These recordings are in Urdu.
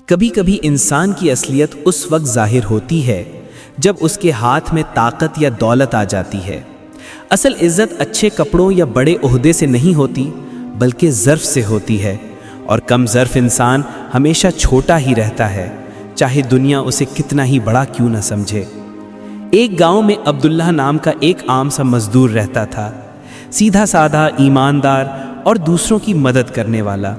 کبھی کبھی انسان کی اصلیت اس وقت ظاہر ہوتی ہے جب اس کے ہاتھ میں طاقت یا دولت آ جاتی ہے۔ اصل عزت اچھے کپڑوں یا بڑے عہدے سے نہیں ہوتی بلکہ ظرف سے ہوتی ہے، اور کم ظرف انسان ہمیشہ چھوٹا ہی رہتا ہے، چاہے دنیا اسے کتنا ہی بڑا کیوں نہ سمجھے۔ ایک گاؤں میں عبداللہ نام کا ایک عام سا مزدور رہتا تھا، سیدھا سادہ، ایماندار اور دوسروں کی مدد کرنے والا۔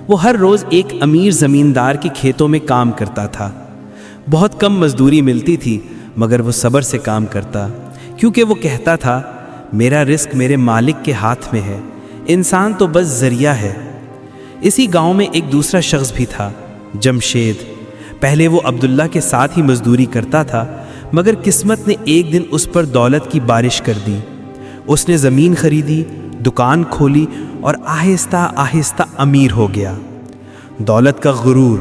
وہ ہر روز ایک امیر زمیندار کے کھیتوں میں کام کرتا تھا۔ بہت کم مزدوری ملتی تھی مگر وہ صبر سے کام کرتا، کیونکہ وہ کہتا تھا میرا رزق میرے مالک کے ہاتھ میں ہے، انسان تو بس ذریعہ ہے۔ اسی گاؤں میں ایک دوسرا شخص بھی تھا، جمشید۔ پہلے وہ عبداللہ کے ساتھ ہی مزدوری کرتا تھا، مگر قسمت نے ایک دن اس پر دولت کی بارش کر دی۔ اس نے زمین خریدی، دکان کھولی اور آہستہ آہستہ امیر ہو گیا۔ دولت کا غرور۔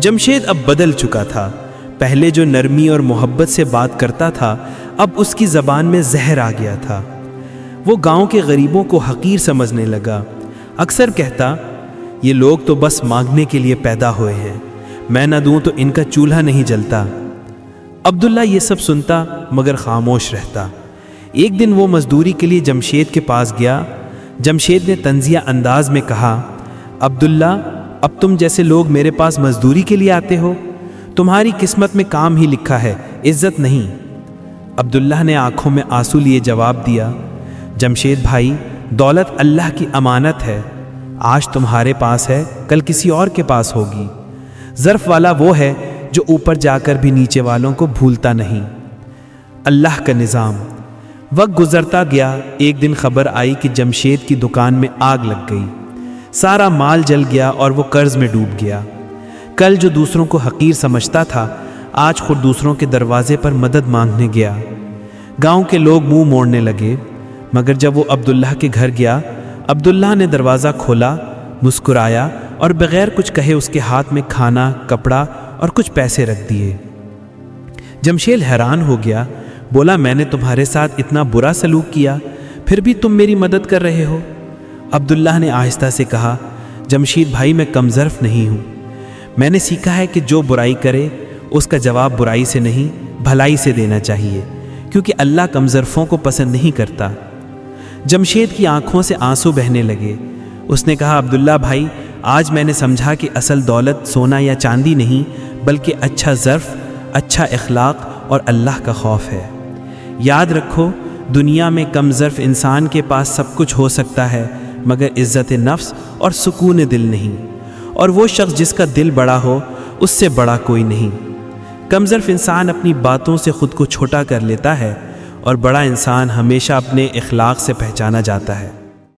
جمشید اب بدل چکا تھا۔ پہلے جو نرمی اور محبت سے بات کرتا تھا، اب اس کی زبان میں زہر آ گیا تھا۔ وہ گاؤں کے غریبوں کو حقیر سمجھنے لگا۔ اکثر کہتا یہ لوگ تو بس مانگنے کے لیے پیدا ہوئے ہیں، میں نہ دوں تو ان کا چولہا نہیں جلتا۔ عبداللہ یہ سب سنتا مگر خاموش رہتا۔ ایک دن وہ مزدوری کے لیے جمشید کے پاس گیا۔ جمشید نے طنزیہ انداز میں کہا، عبداللہ، اب تم جیسے لوگ میرے پاس مزدوری کے لیے آتے ہو؟ تمہاری قسمت میں کام ہی لکھا ہے، عزت نہیں۔ عبداللہ نے آنکھوں میں آنسو لیے جواب دیا، جمشید بھائی، دولت اللہ کی امانت ہے، آج تمہارے پاس ہے کل کسی اور کے پاس ہوگی۔ ظرف والا وہ ہے جو اوپر جا کر بھی نیچے والوں کو بھولتا نہیں۔ اللہ کا نظام۔ وقت گزرتا گیا۔ ایک دن خبر آئی کہ جمشید کی دکان میں آگ لگ گئی، سارا مال جل گیا اور وہ قرض میں ڈوب گیا۔ کل جو دوسروں کو حقیر سمجھتا تھا، آج خود دوسروں کے دروازے پر مدد مانگنے گیا۔ گاؤں کے لوگ منہ موڑنے لگے، مگر جب وہ عبداللہ کے گھر گیا، عبداللہ نے دروازہ کھولا، مسکرایا اور بغیر کچھ کہے اس کے ہاتھ میں کھانا، کپڑا اور کچھ پیسے رکھ دیے۔ جمشید حیران ہو گیا، بولا میں نے تمہارے ساتھ اتنا برا سلوک کیا، پھر بھی تم میری مدد کر رہے ہو؟ عبداللہ نے آہستہ سے کہا، جمشید بھائی، میں کم ظرف نہیں ہوں، میں نے سیکھا ہے کہ جو برائی کرے اس کا جواب برائی سے نہیں بھلائی سے دینا چاہیے، کیونکہ اللہ کم ظرفوں کو پسند نہیں کرتا۔ جمشید کی آنکھوں سے آنسو بہنے لگے۔ اس نے کہا، عبداللہ بھائی، آج میں نے سمجھا کہ اصل دولت سونا یا چاندی نہیں بلکہ اچھا ظرف، اچھا اخلاق اور اللہ کا خوف ہے۔ یاد رکھو، دنیا میں کم ظرف انسان کے پاس سب کچھ ہو سکتا ہے مگر عزت نفس اور سکون دل نہیں، اور وہ شخص جس کا دل بڑا ہو اس سے بڑا کوئی نہیں۔ کم ظرف انسان اپنی باتوں سے خود کو چھوٹا کر لیتا ہے، اور بڑا انسان ہمیشہ اپنے اخلاق سے پہچانا جاتا ہے۔